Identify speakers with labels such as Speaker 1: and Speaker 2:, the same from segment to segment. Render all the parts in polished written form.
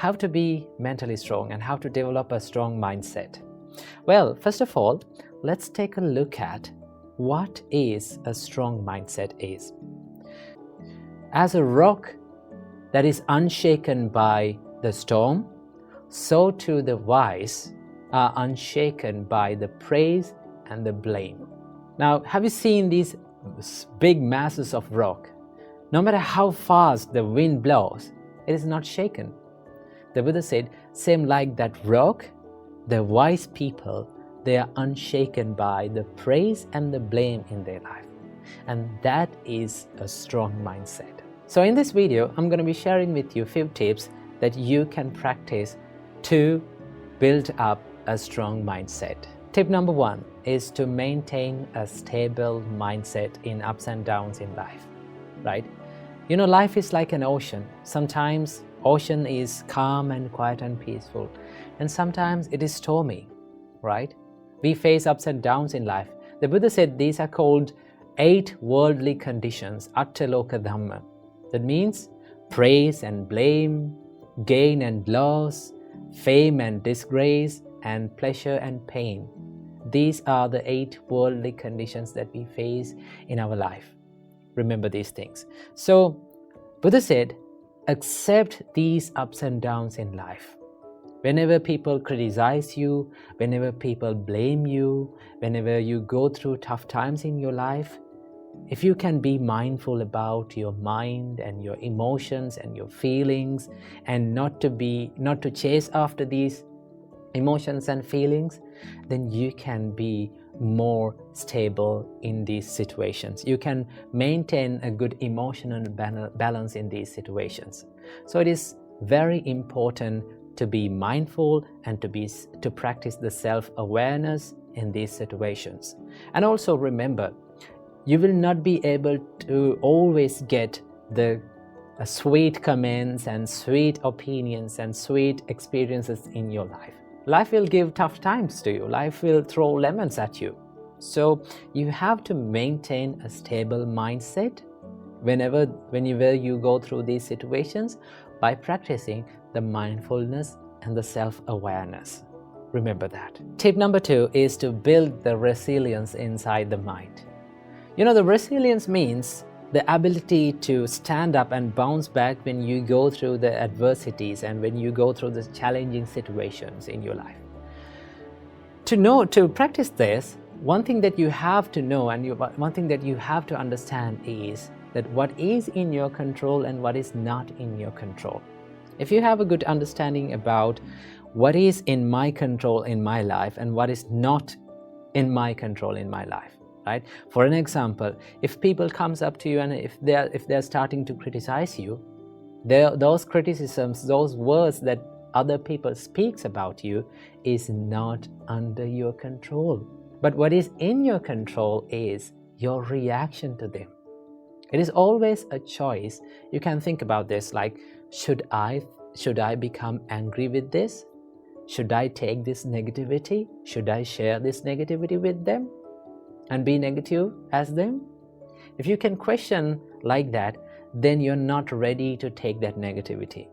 Speaker 1: how to be mentally strong and how to develop a strong mindset. Well, first of all, let's take a look at what is a strong mindset is. As a rock that is unshaken by the storm, so too the wise are unshaken by the praise and the blame. Now, have you seen these big masses of rock? No matter how fast the wind blows, it is not shaken. The Buddha said, same like that rock, the wise people, they are unshaken by the praise and the blame in their life. And that is a strong mindset. So in this video, I'm going to be sharing with you a few tips that you can practice to build up a strong mindset. Tip number 1 is to maintain a stable mindset in ups and downs in life, right? You know, life is like an ocean. Sometimes ocean is calm and quiet and peaceful, and sometimes it is stormy, right? We face ups and downs in life. The Buddha said these are called 8 worldly conditions, attaloka dhamma. That means praise and blame, gain and loss, fame and disgrace, and pleasure and pain. These are the 8 worldly conditions that we face in our life. Remember these things. So, Buddha said, accept these ups and downs in life. Whenever people criticize you, whenever people blame you, whenever you go through tough times in your life, if you can be mindful about your mind and your emotions and your feelings, and not to chase after these emotions and feelings, then you can be more stable in these situations. You can maintain a good emotional balance in these situations. So it is very important to be mindful and to practice the self-awareness in these situations. And also remember, you will not be able to always get the sweet comments and sweet opinions and sweet experiences in your life. Life will give tough times to you. Life will throw lemons at you. So you have to maintain a stable mindset whenever you go through these situations by practicing the mindfulness and the self-awareness. Remember that. Tip number 2 is to build the resilience inside the mind. You know, the resilience means the ability to stand up and bounce back when you go through the adversities and when you go through the challenging situations in your life. To practice this, one thing that you have to know and one thing that you have to understand is that what is in your control and what is not in your control. If you have a good understanding about what is in my control in my life and what is not in my control in my life, right? For an example, if people comes up to you and if they're starting to criticize you, those criticisms, those words that other people speaks about you is not under your control. But what is in your control is your reaction to them. It is always a choice. You can think about this like, should I become angry with this? Should I take this negativity? Should I share this negativity with them and be negative as them? If you can question like that, then you're not ready to take that negativity.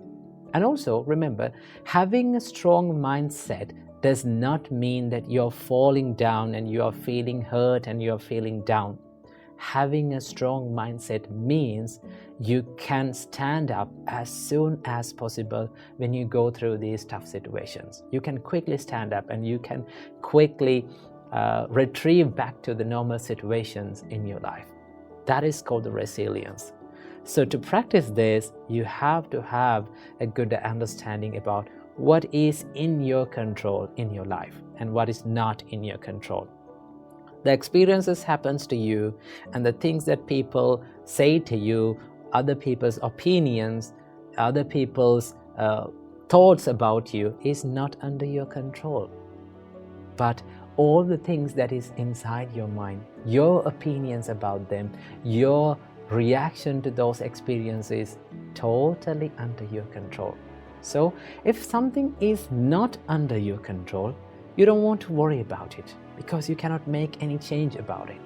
Speaker 1: And also remember, having a strong mindset does not mean that you're falling down and you're feeling hurt and you're feeling down. Having a strong mindset means you can stand up as soon as possible when you go through these tough situations. You can quickly stand up and you can quickly retrieve back to the normal situations in your life. That is called the resilience. So to practice this, you have to have a good understanding about what is in your control in your life and what is not in your control. The experiences happens to you and the things that people say to you, other people's opinions, other people's thoughts about you is not under your control. But all the things that is inside your mind, your opinions about them, your reaction to those experiences, totally under your control. So if something is not under your control, you don't want to worry about it because you cannot make any change about it.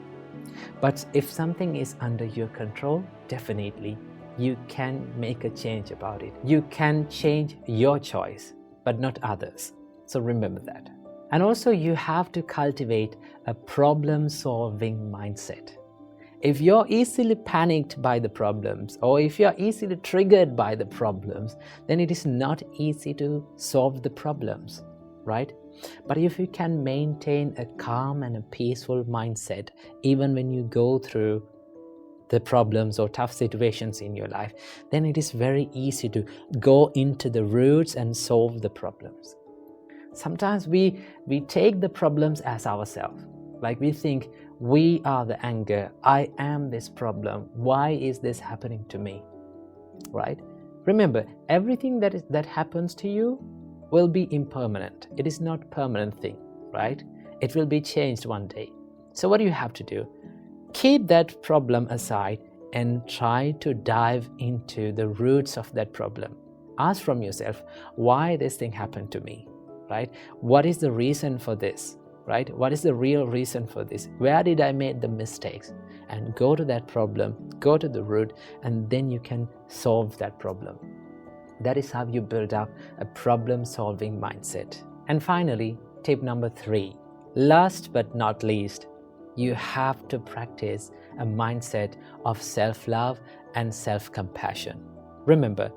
Speaker 1: But if something is under your control, definitely you can make a change about it. You can change your choice, but not others. So remember that. And also you have to cultivate a problem-solving mindset. If you're easily panicked by the problems, or if you're easily triggered by the problems, then it is not easy to solve the problems, right? But if you can maintain a calm and a peaceful mindset, even when you go through the problems or tough situations in your life, then it is very easy to go into the roots and solve the problems. Sometimes we take the problems as ourselves. Like we think, we are the anger, I am this problem, why is this happening to me, right? Remember, everything that happens to you will be impermanent. It is not a permanent thing, right? It will be changed one day. So what do you have to do? Keep that problem aside and try to dive into the roots of that problem. Ask from yourself, why this thing happened to me, right? What is the reason for this, right? What is the real reason for this? Where did I make the mistakes? And go to that problem, go to the root, and then you can solve that problem. That is how you build up a problem-solving mindset. And finally, tip number 3, last but not least, you have to practice a mindset of self-love and self-compassion. Remember,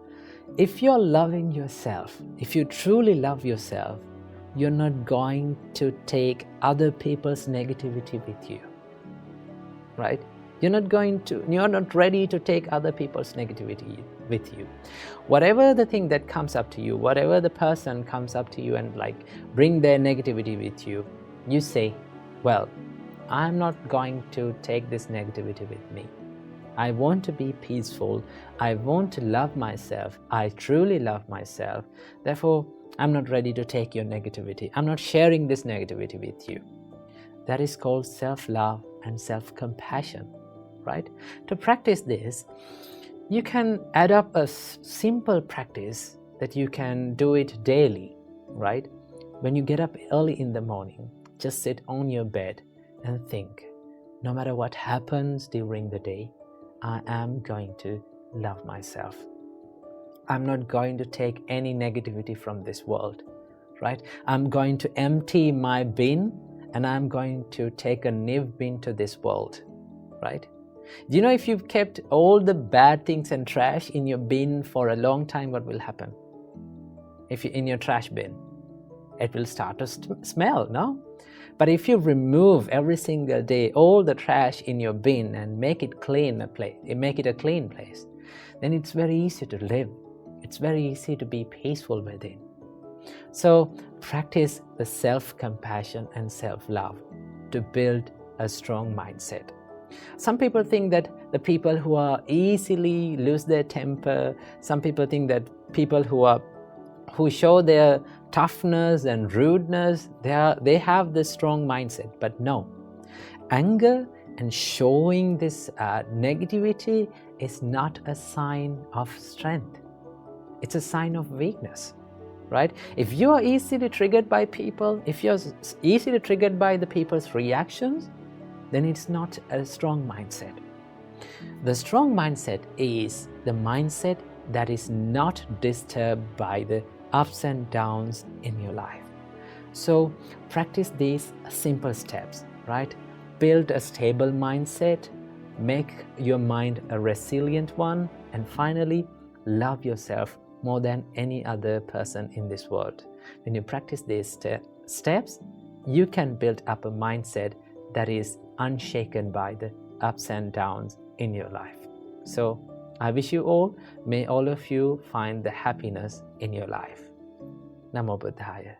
Speaker 1: if you're loving yourself, if you truly love yourself, you're not going to take other people's negativity with you, right? You're not ready to take other people's negativity with you. Whatever the thing that comes up to you, whatever the person comes up to you and bring their negativity with you, you say, well, I'm not going to take this negativity with me. I want to be peaceful. I want to love myself. I truly love myself. Therefore, I'm not ready to take your negativity. I'm not sharing this negativity with you. That is called self-love and self-compassion, right? To practice this, you can add up a simple practice that you can do it daily, right? When you get up early in the morning, just sit on your bed and think, no matter what happens during the day, I am going to love myself. I'm not going to take any negativity from this world, right? I'm going to empty my bin and I'm going to take a new bin to this world, right? Do you know if you've kept all the bad things and trash in your bin for a long time, what will happen? If you're in your trash bin, it will start to smell, no? But if you remove every single day all the trash in your bin and make it make it a clean place, then it's very easy to live. It's very easy to be peaceful within. So practice the self-compassion and self-love to build a strong mindset. Some people think that the people who are easily lose their temper, some people think that people who show their toughness and rudeness, they have this strong mindset. But no, anger and showing this negativity is not a sign of strength. It's a sign of weakness, right? If you are easily triggered by people, if you're easily triggered by the people's reactions, then it's not a strong mindset. The strong mindset is the mindset that is not disturbed by the ups and downs in your life. So practice these simple steps, right? Build a stable mindset, make your mind a resilient one, and finally, love yourself more than any other person in this world. When you practice these steps, you can build up a mindset that is unshaken by the ups and downs in your life. So I wish you all, may all of you find the happiness in your life. Namo Buddhaya.